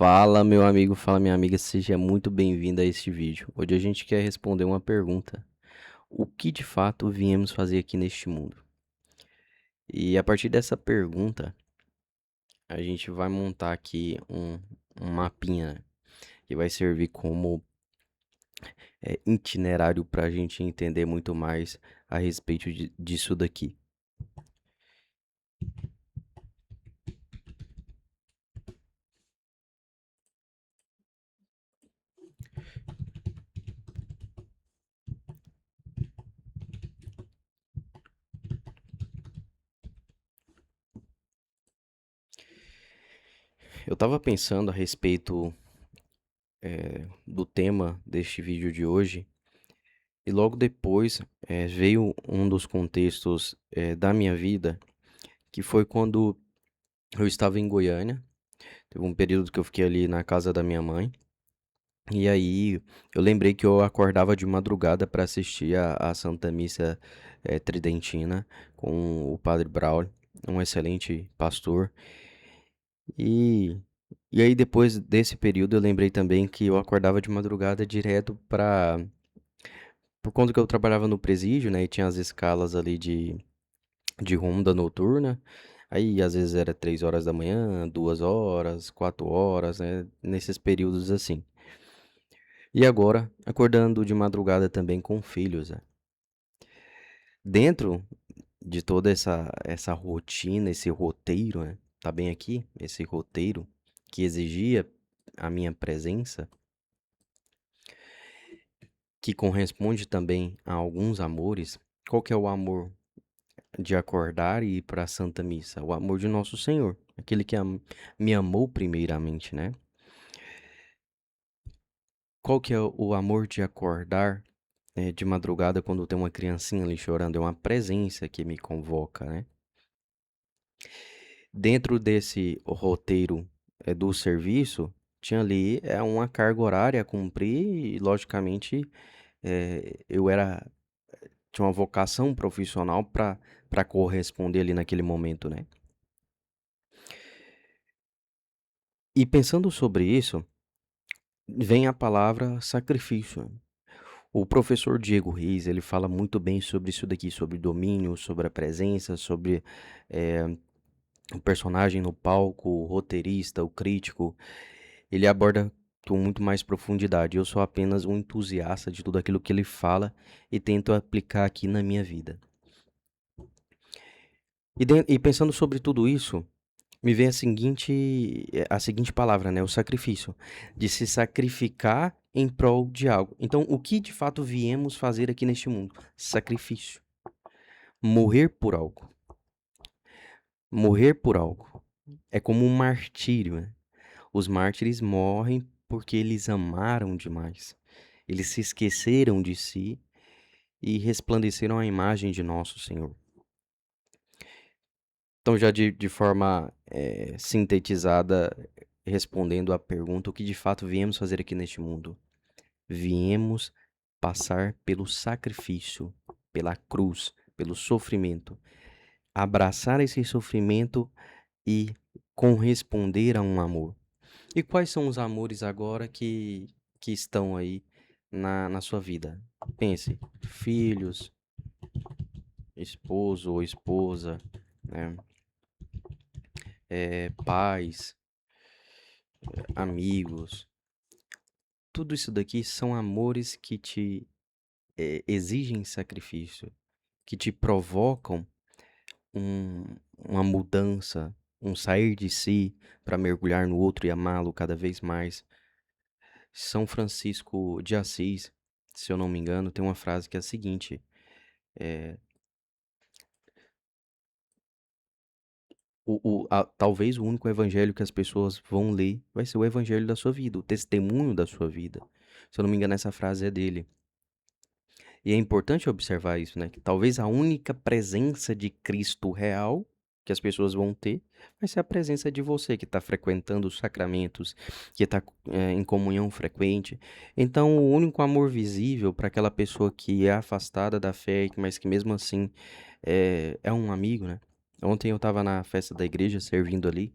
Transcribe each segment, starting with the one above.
Fala, meu amigo, fala, minha amiga, seja muito bem-vindo a este vídeo. Hoje a gente quer responder uma pergunta: o que de fato viemos fazer aqui neste mundo? E a partir dessa pergunta, a gente vai montar aqui um mapinha que vai servir como itinerário para a gente entender muito mais a respeito disso daqui. Eu estava pensando a respeito do tema deste vídeo de hoje. E logo depois veio um dos contextos da minha vida, que foi quando eu estava em Goiânia. Teve um período que eu fiquei ali na casa da minha mãe. E aí eu lembrei que eu acordava de madrugada para assistir a Santa Missa Tridentina com o Padre Braulio, um excelente pastor. E, e aí depois desse período eu lembrei também que eu acordava de madrugada direto para... Por conta que eu trabalhava no presídio, né, e tinha as escalas ali de ronda noturna. Aí às vezes era 3 horas da manhã, 2 horas, 4 horas, né? Nesses períodos assim. E agora, acordando de madrugada também com filhos, né? Dentro de toda essa rotina, esse roteiro, né? Tá bem aqui? Esse roteiro que exigia a minha presença, que corresponde também a alguns amores. Qual que é o amor de acordar e ir para a Santa Missa? O amor de Nosso Senhor, aquele que me amou primeiramente, né? Qual que é o amor de acordar de madrugada quando tem uma criancinha ali chorando? É uma presença que me convoca, né? Dentro desse roteiro do serviço, tinha ali uma carga horária a cumprir e, logicamente, eu tinha uma vocação profissional para corresponder ali naquele momento, né? E pensando sobre isso, vem a palavra sacrifício. O professor Diego Reis, ele fala muito bem sobre isso daqui, sobre domínio, sobre a presença, sobre eh, o personagem no palco, o roteirista, o crítico. Ele aborda com muito mais profundidade. Eu sou apenas um entusiasta de tudo aquilo que ele fala e tento aplicar aqui na minha vida. E pensando sobre tudo isso, me vem a seguinte palavra, né? O sacrifício. De se sacrificar em prol de algo. Então, o que de fato viemos fazer aqui neste mundo? Sacrifício. Morrer por algo. Morrer por algo. É como um martírio, né? Os mártires morrem porque eles amaram demais. Eles se esqueceram de si e resplandeceram a imagem de nosso Senhor. Então, já de forma sintetizada, respondendo à pergunta, o que de fato viemos fazer aqui neste mundo? Viemos passar pelo sacrifício, pela cruz, pelo sofrimento, abraçar esse sofrimento e corresponder a um amor. E quais são os amores agora que estão aí na sua vida? Pense, filhos, esposo ou esposa, né? Pais, amigos. Tudo isso daqui são amores que te exigem sacrifício, que te provocam uma mudança, um sair de si para mergulhar no outro e amá-lo cada vez mais. São Francisco de Assis, se eu não me engano, tem uma frase que é a seguinte: é, talvez o único evangelho que as pessoas vão ler vai ser o evangelho da sua vida, o testemunho da sua vida. Se eu não me engano, essa frase é dele. E é importante observar isso, né? Que talvez a única presença de Cristo real que as pessoas vão ter vai ser a presença de você que está frequentando os sacramentos, que está em comunhão frequente. Então, o único amor visível para aquela pessoa que é afastada da fé, mas que mesmo assim é um amigo, né? Ontem eu estava na festa da igreja servindo ali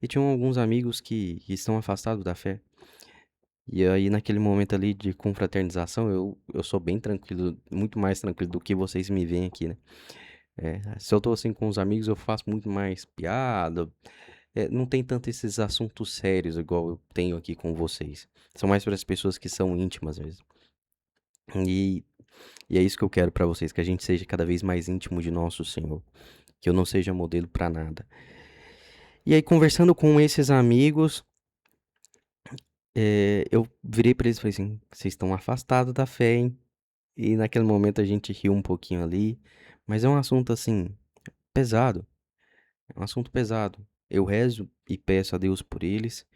E tinham alguns amigos que estão afastados da fé. E aí, naquele momento ali de confraternização, eu sou bem tranquilo, muito mais tranquilo do que vocês me veem aqui, né? Se eu tô assim com os amigos, eu faço muito mais piada. Não tem tanto esses assuntos sérios igual eu tenho aqui com vocês. São mais para as pessoas que são íntimas mesmo. E, e é isso que eu quero para vocês, que a gente seja cada vez mais íntimo de nosso Senhor. Que eu não seja modelo para nada. E aí, conversando com esses amigos, eu virei pra eles e falei assim: vocês estão afastados da fé, hein? E naquele momento a gente riu um pouquinho ali. Mas é um assunto assim, pesado. É um assunto pesado. Eu rezo e peço a Deus por eles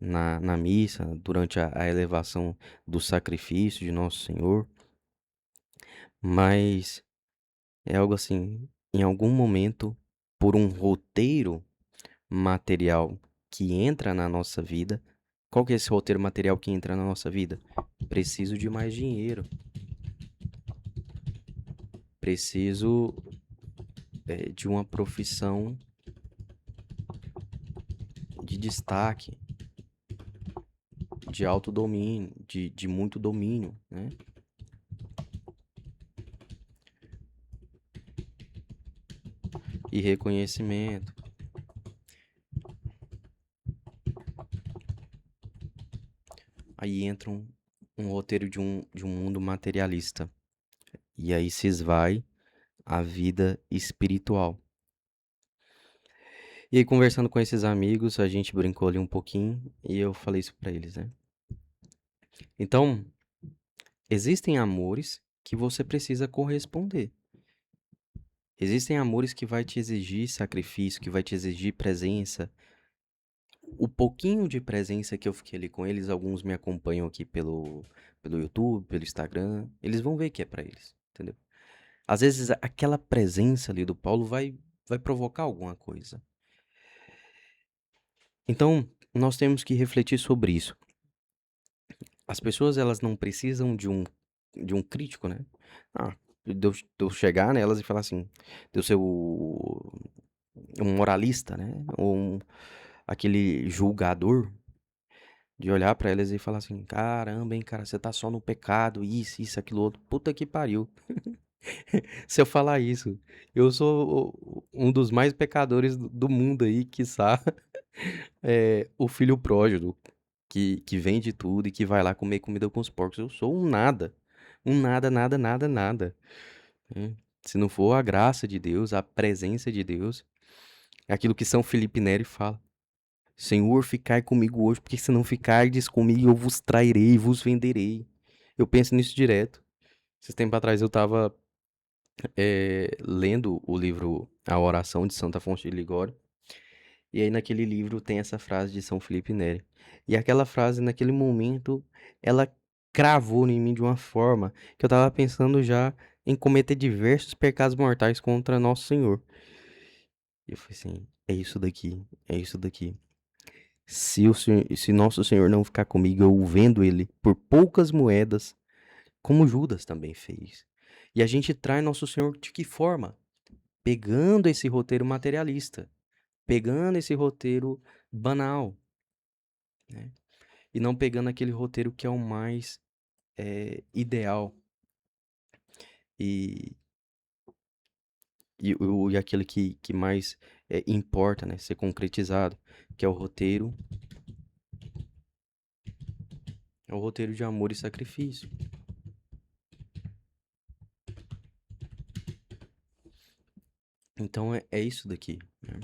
na missa, durante a elevação do sacrifício de Nosso Senhor. Mas é algo assim, em algum momento, por um roteiro material que entra na nossa vida. Qual que é esse roteiro material que entra na nossa vida? Preciso de mais dinheiro. Preciso de uma profissão de destaque, de alto domínio, de muito domínio, né? E reconhecimento. Aí entra um roteiro de um mundo materialista. E aí se esvai a vida espiritual. E aí, conversando com esses amigos, a gente brincou ali um pouquinho e eu falei isso pra eles, né? Então, existem amores que você precisa corresponder. Existem amores que vai te exigir sacrifício, que vai te exigir presença. O pouquinho de presença que eu fiquei ali com eles, alguns me acompanham aqui pelo YouTube, pelo Instagram, eles vão ver que é pra eles, entendeu? Às vezes aquela presença ali do Paulo vai provocar alguma coisa. Então, nós temos que refletir sobre isso. As pessoas, elas não precisam de um crítico, né? Ah, de eu chegar nelas e falar assim, de eu ser um moralista, né? Ou aquele julgador, de olhar pra elas e falar assim, caramba, hein, cara, você tá só no pecado, isso, aquilo outro, puta que pariu. Se eu falar isso, eu sou um dos mais pecadores do mundo aí, quiçá, o filho pródigo, que vende tudo e que vai lá comer comida com os porcos. Eu sou um nada. Um nada, nada, nada, nada. Né? Se não for a graça de Deus, a presença de Deus, é aquilo que São Felipe Neri fala. Senhor, ficai comigo hoje, porque se não ficardes comigo, eu vos trairei, vos venderei. Eu penso nisso direto. Esses tempos atrás eu tava lendo o livro A Oração de Santa Fonte de Ligório. E aí naquele livro tem essa frase de São Felipe Neri. E aquela frase, naquele momento, ela cravou em mim de uma forma que eu tava pensando já em cometer diversos pecados mortais contra Nosso Senhor. E eu falei assim, é isso daqui, é isso daqui. Se Nosso Senhor não ficar comigo, eu vendo ele por poucas moedas, como Judas também fez. E a gente trai Nosso Senhor de que forma? Pegando esse roteiro materialista, pegando esse roteiro banal, né? E não pegando aquele roteiro que é o mais ideal e, e aquele que mais importa, né? Ser concretizado, que é o roteiro de amor e sacrifício. Então é isso daqui, né?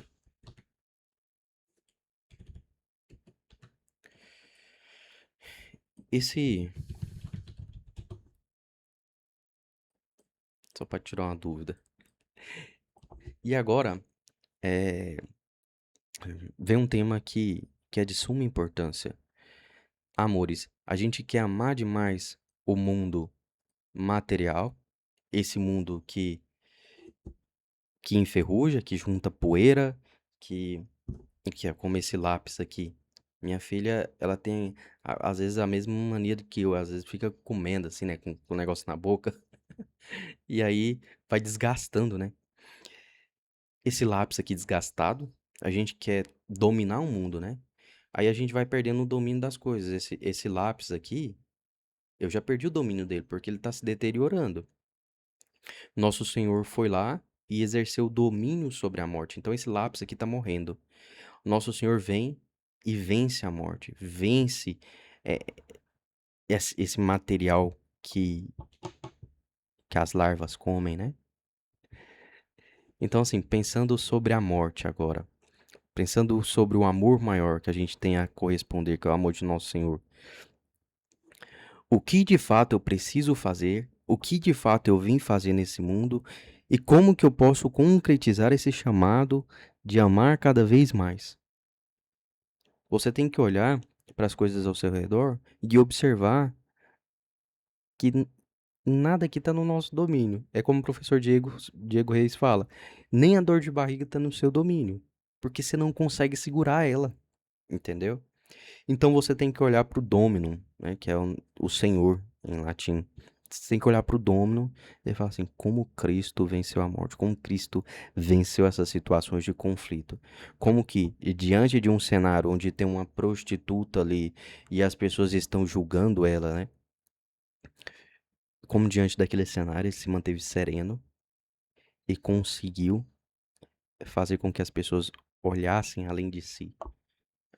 Esse, só para tirar uma dúvida. E agora, é, vem um tema que é de suma importância. Amores, a gente quer amar demais o mundo material, esse mundo que enferruja, que junta poeira, que, que é como esse lápis aqui. Minha filha, ela tem, às vezes, a mesma mania do que eu. Às vezes fica comendo, assim, né? Com o negócio na boca. E aí vai desgastando, né? Esse lápis aqui desgastado. a gente quer dominar o mundo, né? Aí a gente vai perdendo o domínio das coisas. Esse lápis aqui, eu já perdi o domínio dele, porque ele tá se deteriorando. Nosso Senhor foi lá e exerceu domínio sobre a morte. Então esse lápis aqui tá morrendo. Nosso Senhor vem e vence a morte, vence é, esse material que as larvas comem, né? Então, assim, pensando sobre a morte agora, pensando sobre o amor maior que a gente tem a corresponder, que é o amor de nosso Senhor, o que de fato eu preciso fazer, o que de fato eu vim fazer nesse mundo e como que eu posso concretizar esse chamado de amar cada vez mais. Você tem que olhar para as coisas ao seu redor e observar que nada aqui está no nosso domínio. É como o professor Diego Reis fala: nem a dor de barriga está no seu domínio, porque você não consegue segurar ela, entendeu? Então você tem que olhar para o Dominum, né, que é o Senhor em latim. Você tem que olhar para o Dominum e falar assim: como Cristo venceu a morte, como Cristo venceu essas situações de conflito. Como que, diante de um cenário onde tem uma prostituta ali e as pessoas estão julgando ela, né? Como diante daquele cenário ele se manteve sereno e conseguiu fazer com que as pessoas olhassem além de si,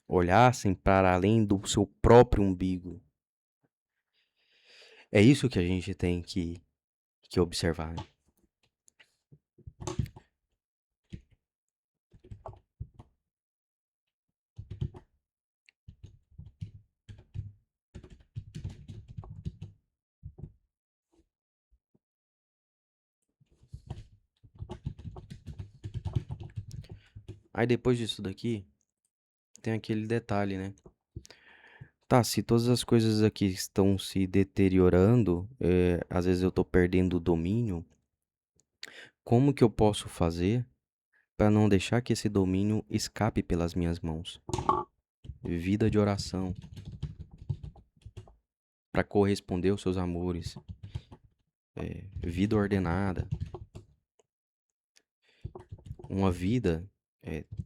olhassem para além do seu próprio umbigo. É isso que a gente tem que observar, né? Aí depois disso daqui, tem aquele detalhe, né? Tá, se todas as coisas aqui estão se deteriorando, às vezes eu tô perdendo o domínio, como que eu posso fazer para não deixar que esse domínio escape pelas minhas mãos? Vida de oração, para corresponder aos seus amores, vida ordenada, uma vida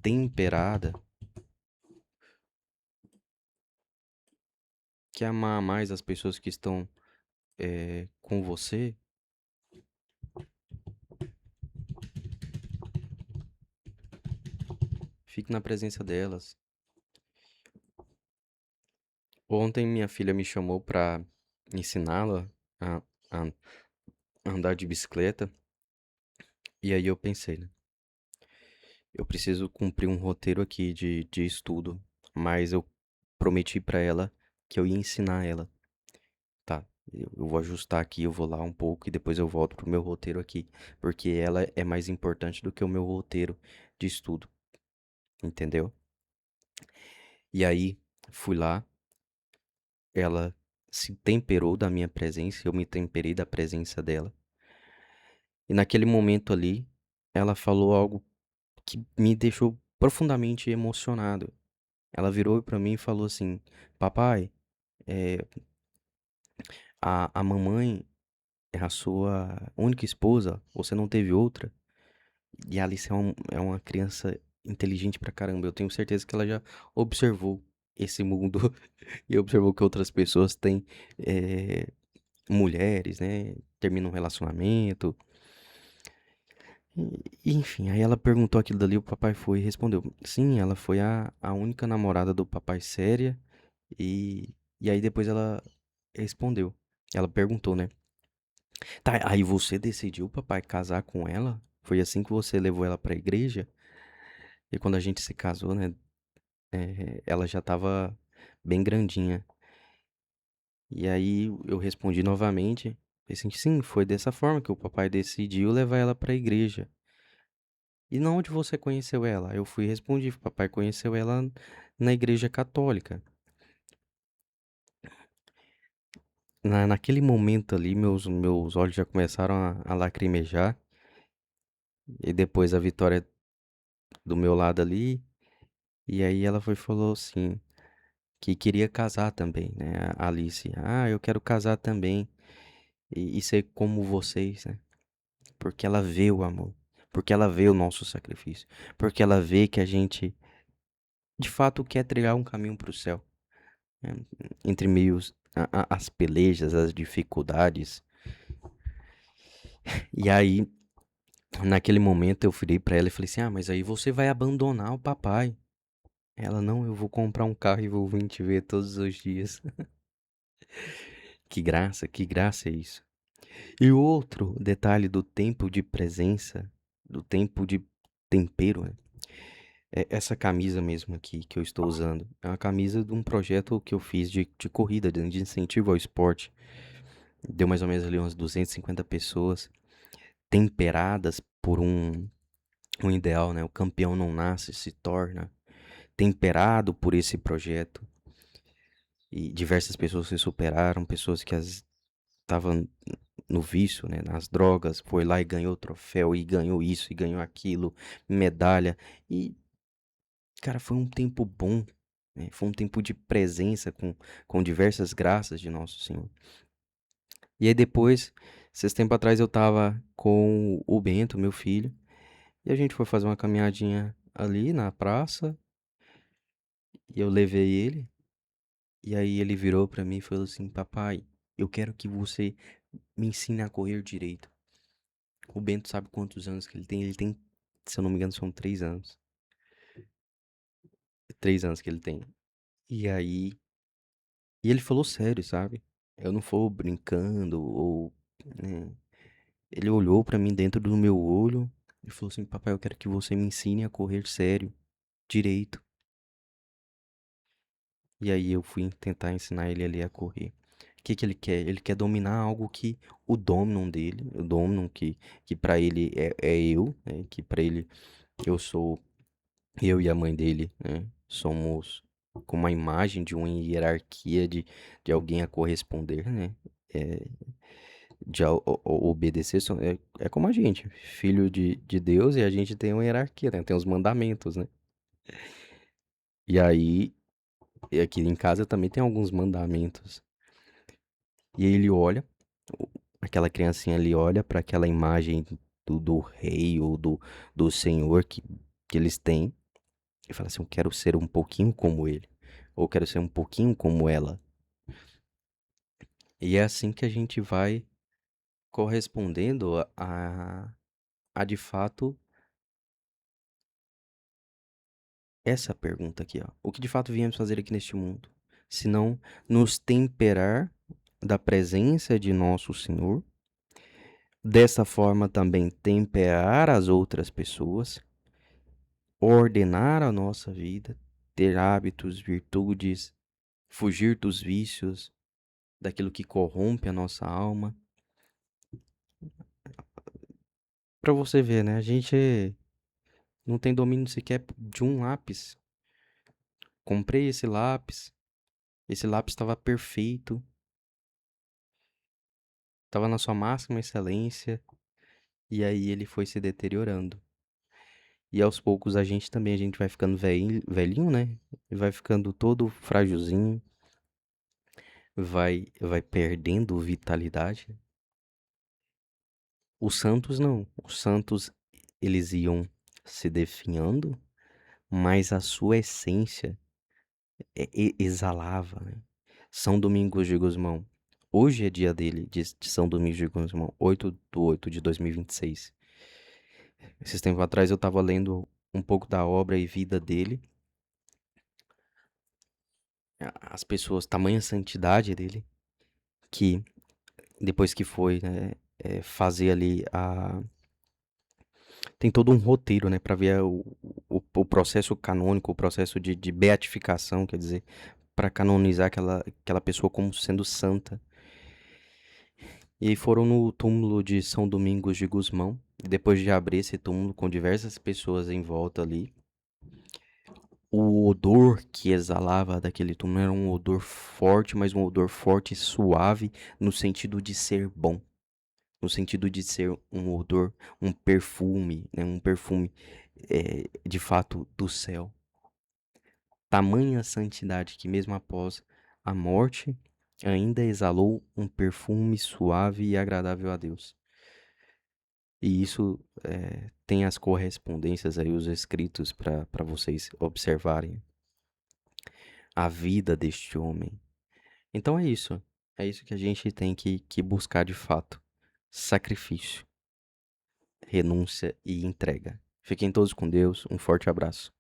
temperada, que amar mais as pessoas que estão com você. Fique na presença delas. Ontem minha filha me chamou para ensiná-la a, a andar de bicicleta. E aí eu pensei, né? Eu preciso cumprir um roteiro aqui de estudo. Mas eu prometi para ela que eu ia ensinar ela. Tá, eu vou ajustar aqui, eu vou lá um pouco e depois eu volto pro meu roteiro aqui. Porque ela é mais importante do que o meu roteiro de estudo. Entendeu? E aí, fui lá. Ela se temperou da minha presença, eu me temperei da presença dela. E naquele momento ali, ela falou algo que me deixou profundamente emocionado. Ela virou pra mim e falou assim: Papai, é, a mamãe é a sua única esposa, você não teve outra? E a Alice é uma criança inteligente pra caramba. Eu tenho certeza que ela já observou esse mundo e observou que outras pessoas têm é, mulheres, né? Terminam um relacionamento. Enfim, aí ela perguntou aquilo dali, o papai foi e respondeu. Sim, ela foi a única namorada do papai séria. E aí depois ela respondeu. Ela perguntou, né? Tá, aí você decidiu, papai, casar com ela? Foi assim que você levou ela pra igreja? E quando a gente se casou, né? Ela já tava bem grandinha. E aí eu respondi novamente. Falei assim, sim, foi dessa forma que o papai decidiu levar ela pra igreja. E na onde você conheceu ela? Eu fui e respondi, papai conheceu ela na igreja católica. Naquele momento ali, meus olhos já começaram a lacrimejar. E depois a Vitória do meu lado ali. E aí ela foi e falou assim, que queria casar também, né? A Alice. Ah, eu quero casar também. E ser como vocês, né? Porque ela vê o amor. porque ela vê o nosso sacrifício, porque ela vê que a gente de fato quer trilhar um caminho para o céu, né? Entre meios as pelejas, as dificuldades. E aí, naquele momento eu virei pra ela e falei assim: "Ah, mas aí você vai abandonar o papai". Ela: "Não, eu vou comprar um carro e vou vir te ver todos os dias". Que graça é isso. E o outro detalhe do tempo de presença, do tempo de tempero, né, é essa camisa mesmo aqui que eu estou usando. É uma camisa de um projeto que eu fiz de corrida, de incentivo ao esporte. Deu mais ou menos ali umas 250 pessoas, temperadas por um ideal, né? O campeão não nasce, se torna. Temperado por esse projeto. E diversas pessoas se superaram, pessoas que estavam no vício, né, nas drogas, foi lá e ganhou troféu, e ganhou isso, e ganhou aquilo, medalha. E, cara, foi um tempo bom, né? Foi um tempo de presença com diversas graças de Nosso Senhor. E aí depois, esses tempos atrás, eu tava com o Bento, meu filho, e a gente foi fazer uma caminhadinha ali na praça, e eu levei ele, e aí ele virou pra mim e falou assim: "Papai, eu quero que você me ensine a correr direito". O Bento sabe quantos anos que ele tem? Ele tem, se eu não me engano, são 3 anos. 3 anos que ele tem. E aí. E ele falou sério, sabe? Eu não vou brincando ou. Né? Ele olhou pra mim dentro do meu olho e falou assim: Papai, eu quero que você me ensine a correr sério, direito. E aí eu fui tentar ensinar ele ali a correr. O que que ele quer? Ele quer dominar algo que o dominam dele, o dominam que para ele é eu, né? Que pra ele eu sou. Eu e a mãe dele, né, somos com uma imagem de uma hierarquia de alguém a corresponder, né? É, de obedecer. É como a gente, filho de Deus, e a gente tem uma hierarquia, né? Tem os mandamentos, né? E aí, e aqui em casa também tem alguns mandamentos. E aí ele olha, o- aquela criancinha ali olha para aquela imagem do rei ou do senhor que eles têm. E fala assim: eu quero ser um pouquinho como ele. Ou quero ser um pouquinho como ela. E é assim que a gente vai correspondendo a de fato essa pergunta aqui, ó. O que de fato viemos fazer aqui neste mundo? Se não nos temperar da presença de nosso Senhor, dessa forma também temperar as outras pessoas, ordenar a nossa vida, ter hábitos, virtudes, fugir dos vícios, daquilo que corrompe a nossa alma. Pra você ver, né? A gente não tem domínio sequer de um lápis. Comprei esse lápis estava perfeito, estava na sua máxima excelência, e aí ele foi se deteriorando. E aos poucos a gente vai ficando velhinho, velhinho, né? E vai ficando todo frágilzinho, vai perdendo vitalidade. Os santos não. Os santos, eles iam se definhando, mas a sua essência exalava, né? São Domingos de Gusmão. Hoje é dia dele, de São Domingos de Gusmão, 8/8/2026. Esses tempos atrás eu tava lendo um pouco da obra e vida dele. As pessoas, tamanha santidade dele, que depois que foi, né, fazer ali a... Tem todo um roteiro, né, pra ver o processo canônico, o processo de beatificação, quer dizer, pra canonizar aquela pessoa como sendo santa. E aí foram no túmulo de São Domingos de Gusmão. Depois de abrir esse túmulo com diversas pessoas em volta ali, o odor que exalava daquele túmulo era um odor forte, mas um odor forte e suave no sentido de ser bom, no sentido de ser um odor, um perfume, né? Um perfume de fato do céu. Tamanha santidade que mesmo após a morte ainda exalou um perfume suave e agradável a Deus. E isso tem as correspondências aí, os escritos para vocês observarem a vida deste homem. Então é isso. É isso que a gente tem que buscar de fato. Sacrifício, renúncia e entrega. Fiquem todos com Deus. Um forte abraço.